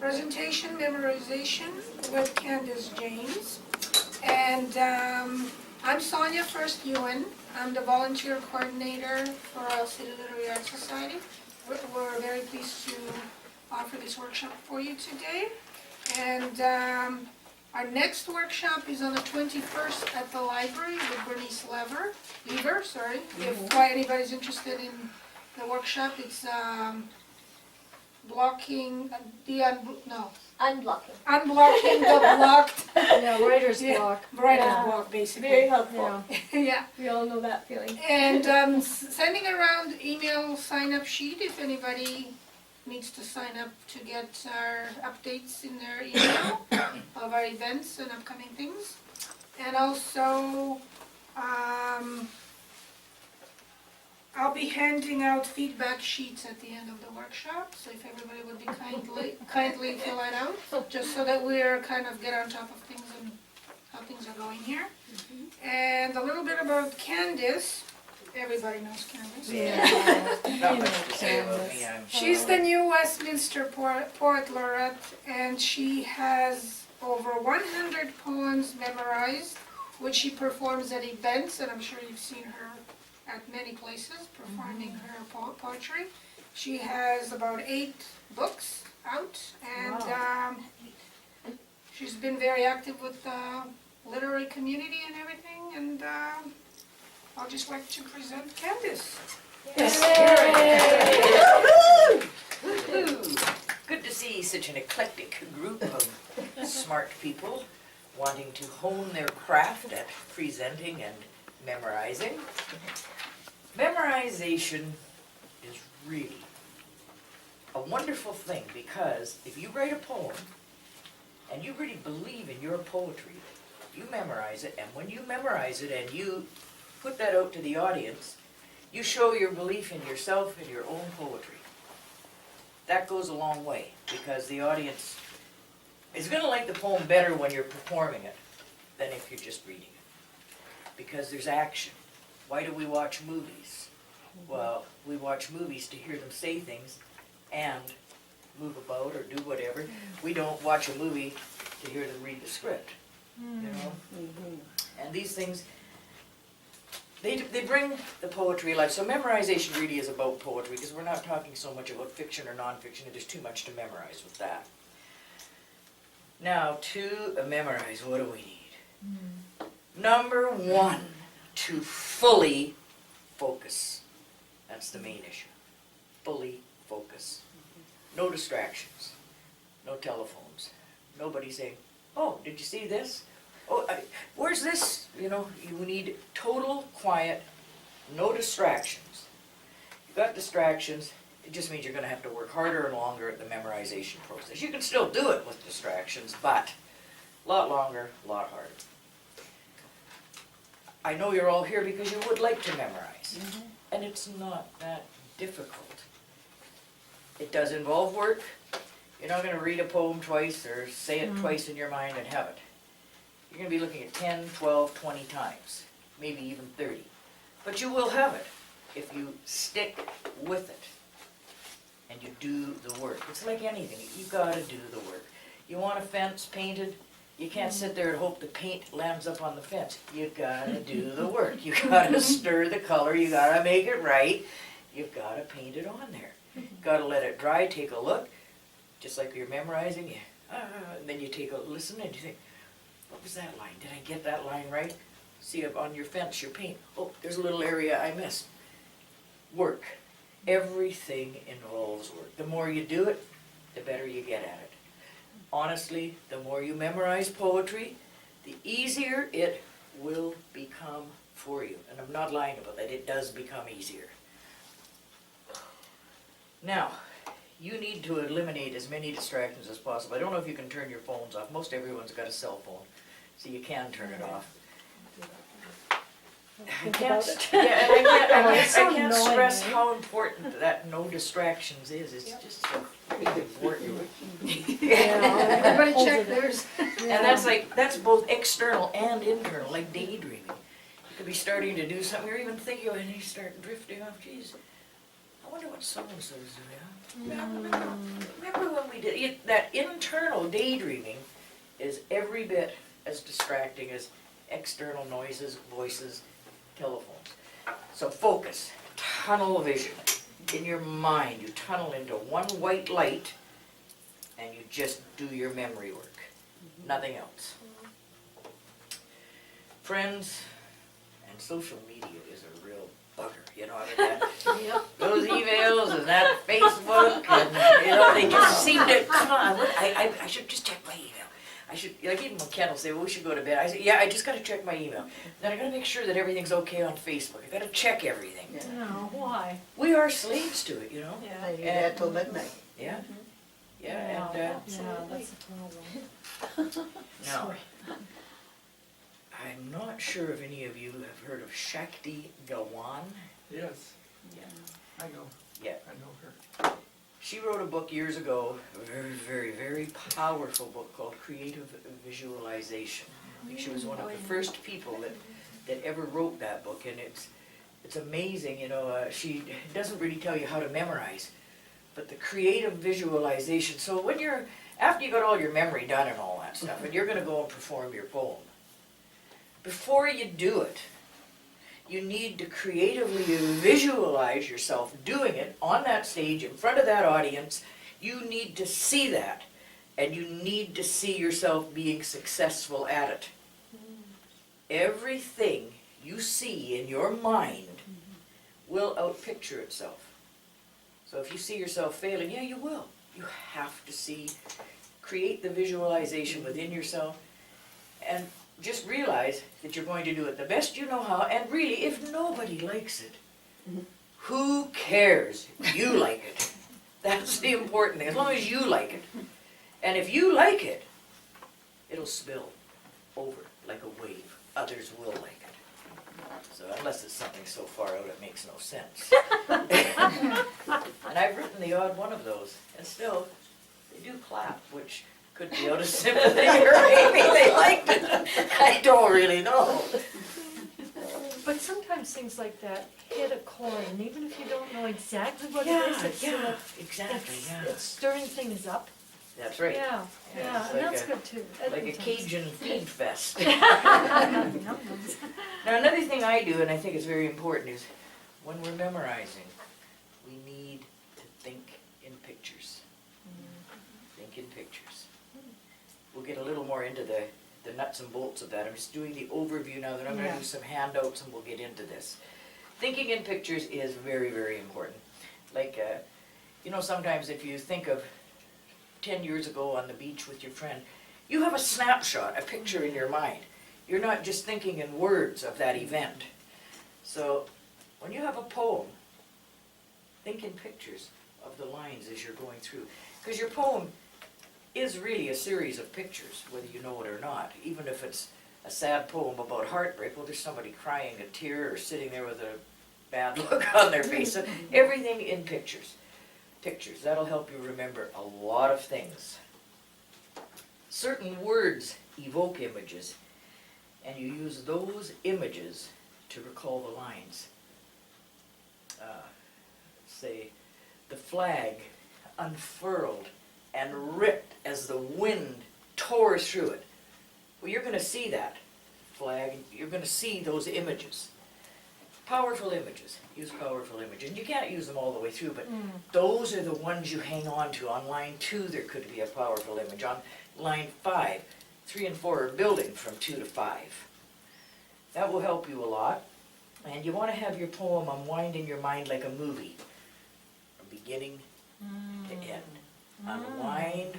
presentation, Memorization with Candice James. And I'm Sonia First Ewan. I'm the volunteer coordinator for our City Literary Arts Society. We're very pleased to offer this workshop for you today. And our next workshop is on the 21st at the library with Bernice Lever. If anybody's interested in the workshop, it's unblocking the blocked. Yeah, writer's block. Writer's block, basically. Very helpful. Yeah. We all know that feeling. And sending around email sign-up sheet if anybody needs to sign up to get our updates in their email of our events and upcoming things. And also, I'll be handing out feedback sheets at the end of the workshop, so if everybody would be kindly fill it out, just so that we're kind of get on top of things and how things are going here. And a little bit about Candice. Everybody knows Candice. Not much to say about me. She's the new Westminster Poet Laureate, and she has over 100 poems memorized, which she performs at events, and I'm sure you've seen her at many places performing her poetry. She has about 8 books out, and she's been very active with the literary community and everything, and I'll just like to present Candice. Good to see such an eclectic group of smart people wanting to hone their craft at presenting and memorizing. Memorization is really a wonderful thing, because if you write a poem and you really believe in your poetry, you memorize it, and when you memorize it and you put that out to the audience, you show your belief in yourself and your own poetry. That goes a long way, because the audience is going to like the poem better when you're performing it than if you're just reading it, because there's action. Why do we watch movies? Well, we watch movies to hear them say things and move about or do whatever. We don't watch a movie to hear them read the script, you know? And these things, they bring the poetry alive. So memorization really is about poetry, because we're not talking so much about fiction or nonfiction. There's too much to memorize with that. Now, to memorize, what do we need? Number 1, to fully focus. That's the main issue. Fully focus. No distractions. No telephones. Nobody saying, oh, did you see this? Oh, where's this? You know, you need total quiet, no distractions. You've got distractions, it just means you're going to have to work harder and longer at the memorization process. You can still do it with distractions, but a lot longer, a lot harder. I know you're all here because you would like to memorize, and it's not that difficult. It does involve work. You're not going to read a poem twice or say it twice in your mind and have it. You're going to be looking at 10, 12, 20 times, maybe even 30. But you will have it if you stick with it and you do the work. It's like anything. You've got to do the work. You want a fence painted? You can't sit there and hope the paint lands up on the fence. You've got to do the work. You've got to stir the color. You've got to make it right. You've got to paint it on there. You've got to let it dry, take a look. Just like you're memorizing, and then you take a listen and you think, what was that line? Did I get that line right? See on your fence, your paint. Oh, there's a little area I missed. Work. Everything involves work. The more you do it, the better you get at it. Honestly, the more you memorize poetry, the easier it will become for you. And I'm not lying about that. It does become easier. Now, you need to eliminate as many distractions as possible. I don't know if you can turn your phones off. Most everyone's got a cell phone, so you can turn it off. I can't stress how important that no distractions is. It's just so really important. Everybody check theirs. And that's both external and internal, like daydreaming. You could be starting to do something, or even thinking, and you start drifting off. Geez, I wonder what so-and-so's doing. Remember when we did, that internal daydreaming is every bit as distracting as external noises, voices, telephones. So focus, tunnel vision. In your mind, you tunnel into one white light and you just do your memory work. Nothing else. Friends, and social media is a real bugger, you know, I mean, those emails and that Facebook, and, you know, they just seem to, come on, I should just check my email. I should, like even when Ken will say, well, we should go to bed, I say, yeah, I just gotta check my email. Then I gotta make sure that everything's okay on Facebook, I gotta check everything. No, why? We are slaves to it, you know? Yeah. I do that till midnight. Yeah, yeah, Yeah, and, yeah, that's a problem. now, I'm not sure if any of you have heard of Shakti Gawan. Yes. Yeah. I know. Yeah. I know her. She wrote a book years ago, a very, very, very powerful book called Creative Visualization. I think she was one of the first people that ever wrote that book, and it's amazing, you know, she doesn't really tell you how to memorize, but the creative visualization. So when after you got all your memory done and all that stuff, and you're gonna go and perform your poem, before you do it, you need to creatively visualize yourself doing it on that stage in front of that audience. You need to see that, and you need to see yourself being successful at it. Everything you see in your mind will outpicture itself. So if you see yourself failing, yeah, you will. You have to create the visualization within yourself, and just realize that you're going to do it the best you know how, and really, if nobody likes it, who cares? You like it. That's the important thing, as long as you like it. And if you like it, it'll spill over like a wave. Others will like it. So unless it's something so far out it makes no sense. And I've written the odd one of those, and still, they do clap, which could be out of sympathy, or maybe they liked it. I don't really know. But sometimes things like that hit a chord, and even if you don't know exactly what it is, it's Exactly, yeah. it's stirring things up. That's right. Yeah, Yeah, yeah, it's and like that's a- good too. Like a Edmonton's. Cajun feed fest. Yum-yums. Now another thing I do, and I think is very important, is when we're memorizing, we need to think in pictures. Think in pictures. We'll get a little more into the nuts and bolts of that. I'm just doing the overview now, then I'm going to Yeah. do some handouts and we'll get into this. Thinking in pictures is very, very important. Like, you know, sometimes if you think of 10 years ago on the beach with your friend, you have a snapshot, a picture in your mind. You're not just thinking in words of that event. So when you have a poem, think in pictures of the lines as you're going through. Because your poem is really a series of pictures, whether you know it or not. Even if it's a sad poem about heartbreak, well, there's somebody crying a tear or sitting there with a bad look on their face. So everything in pictures. Pictures, that'll help you remember a lot of things. Certain words evoke images, and you use those images to recall the lines. Say, the flag unfurled and ripped as the wind tore through it. Well, you're going to see that flag, you're going to see those images. Powerful images, use powerful images. And you can't use them all the way through, but those are the ones you hang on to. On line 2 there could be a powerful image. On line 5, 3 and 4 are building from 2 to 5. That will help you a lot. And you want to have your poem unwind in your mind like a movie, from beginning to end. Unwind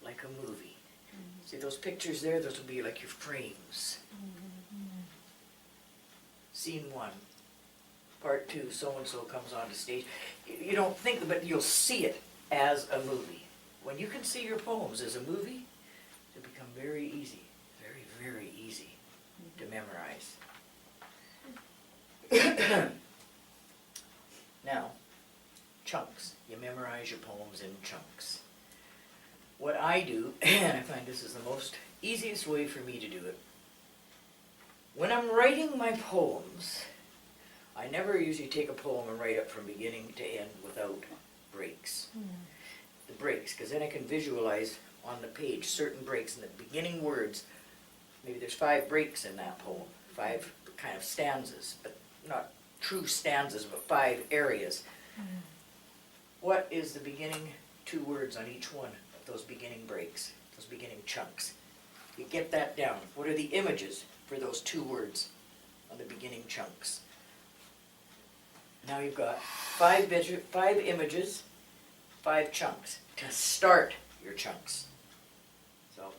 like a movie. See those pictures there? Those will be like your frames. Scene 1, part 2, so-and-so comes onto stage. You don't think, but you'll see it as a movie. When you can see your poems as a movie, they become very easy, very, very easy to memorize. Now, chunks. You memorize your poems in chunks. What I do, and I find this is the most easiest way for me to do it, when I'm writing my poems, I never usually take a poem and write it from beginning to end without breaks. The breaks, because then I can visualize on the page certain breaks in the beginning words. Maybe there's 5 breaks in that poem, 5 kind of stanzas, but not true stanzas, but 5 areas. What is the beginning 2 words on each one of those beginning breaks, those beginning chunks? You get that down. What are the images for those 2 words on the beginning chunks? Now you've got 5 images, 5 chunks to start your chunks. So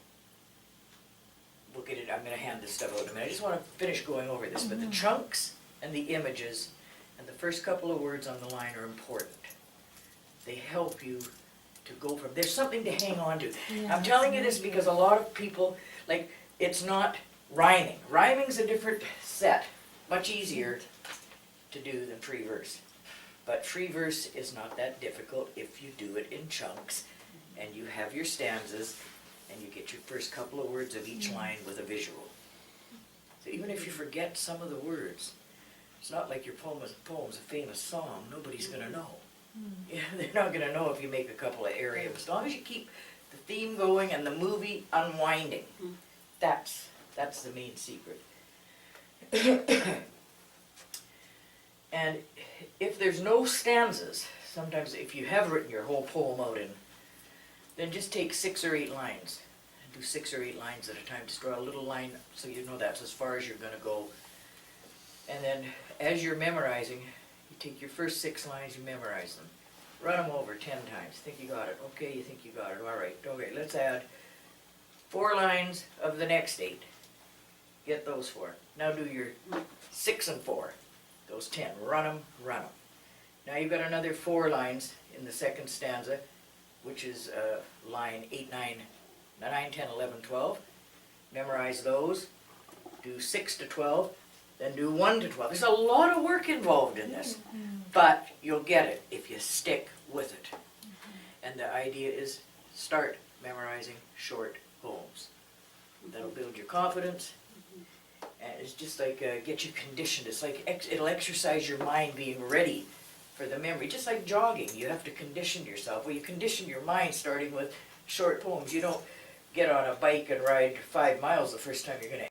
we'll get it. I'm going to hand this stuff out in a minute. I just want to finish going over this. But the chunks and the images and the first couple of words on the line are important. They help you to go from. There's something to hang on to. I'm telling you this because a lot of people, like, it's not rhyming. Rhyming's a different set, much easier to do than free verse. But free verse is not that difficult if you do it in chunks and you have your stanzas and you get your first couple of words of each line with a visual. So even if you forget some of the words, it's not like your poem's a famous song, nobody's going to know. Yeah, they're not going to know if you make a couple of areas. As long as you keep the theme going and the movie unwinding, that's the main secret. And if there's no stanzas, sometimes if you have written your whole poem out in, then just take 6 or 8 lines. And do 6 or 8 lines at a time. Just draw a little line so you know that's as far as you're going to go. And then as you're memorizing, you take your first 6 lines, you memorize them. Run them over 10 times. Think you got it. Okay, you think you got it. All right. Okay, let's add 4 lines of the next 8. Get those 4. Now do your 6 and 4. Those 10. Run them, run them. Now you've got another 4 lines in the second stanza, which is line 8, 9, 10, 11, 12. Memorize those. Do 6 to 12. Then do 1 to 12. There's a lot of work involved in this, but you'll get it if you stick with it. And the idea is start memorizing short poems. That'll build your confidence, and it's just like get you conditioned. It's like it'll exercise your mind being ready for the memory. Just like jogging, you have to condition yourself. Well, you condition your mind starting with short poems. You don't get on a bike and ride 5 miles the first time you're going to